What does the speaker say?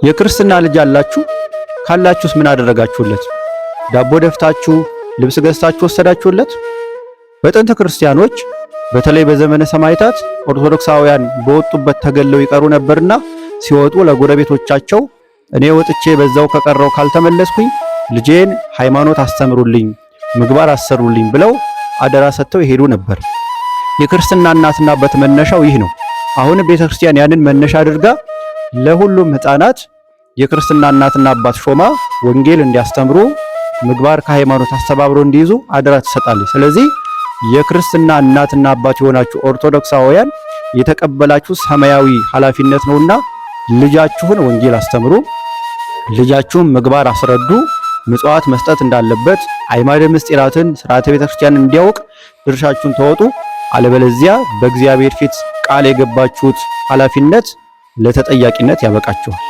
የክርስትና ልጅ አላችሁ? ካላችሁስ ምን አደረጋችሁለት? ዳቦ ደፍታችሁ፣ ልብስ ገዝታችሁ ወሰዳችሁለት? በጥንት ክርስቲያኖች በተለይ በዘመነ ሰማዕታት ኦርቶዶክሳውያን በወጡበት ተገለው ይቀሩ ነበርና ሲወጡ ለጎረቤቶቻቸው እኔ ወጥቼ በዛው ከቀረው ካልተመለስኩኝ ልጄን ሃይማኖት አስተምሩልኝ፣ ምግባር አሰሩልኝ ብለው አደራ ሰጥተው ይሄዱ ነበር። የክርስትና እናትና አባት መነሻው ይህ ነው። አሁን ቤተክርስቲያን ያንን መነሻ አድርጋ ለሁሉም ሕፃናት የክርስትና እናትና አባት ሾማ ወንጌል እንዲያስተምሩ ምግባር ከሃይማኖት አስተባብሮ እንዲይዙ አደራ ትሰጣለች። ስለዚህ የክርስትና እናትና አባት የሆናችሁ ኦርቶዶክሳውያን የተቀበላችሁ ሰማያዊ ኃላፊነት ነውና ልጃችሁን ወንጌል አስተምሩ፣ ልጃችሁን ምግባር አስረዱ፣ ምጽዋት መስጠት እንዳለበት አዕማደ ምስጢራትን ሥርዓተ ቤተክርስቲያን እንዲያውቅ ድርሻችሁን ተወጡ። አለበለዚያ በእግዚአብሔር ፊት ቃል የገባችሁት ኃላፊነት ለተጠያቂነት ያበቃችኋል።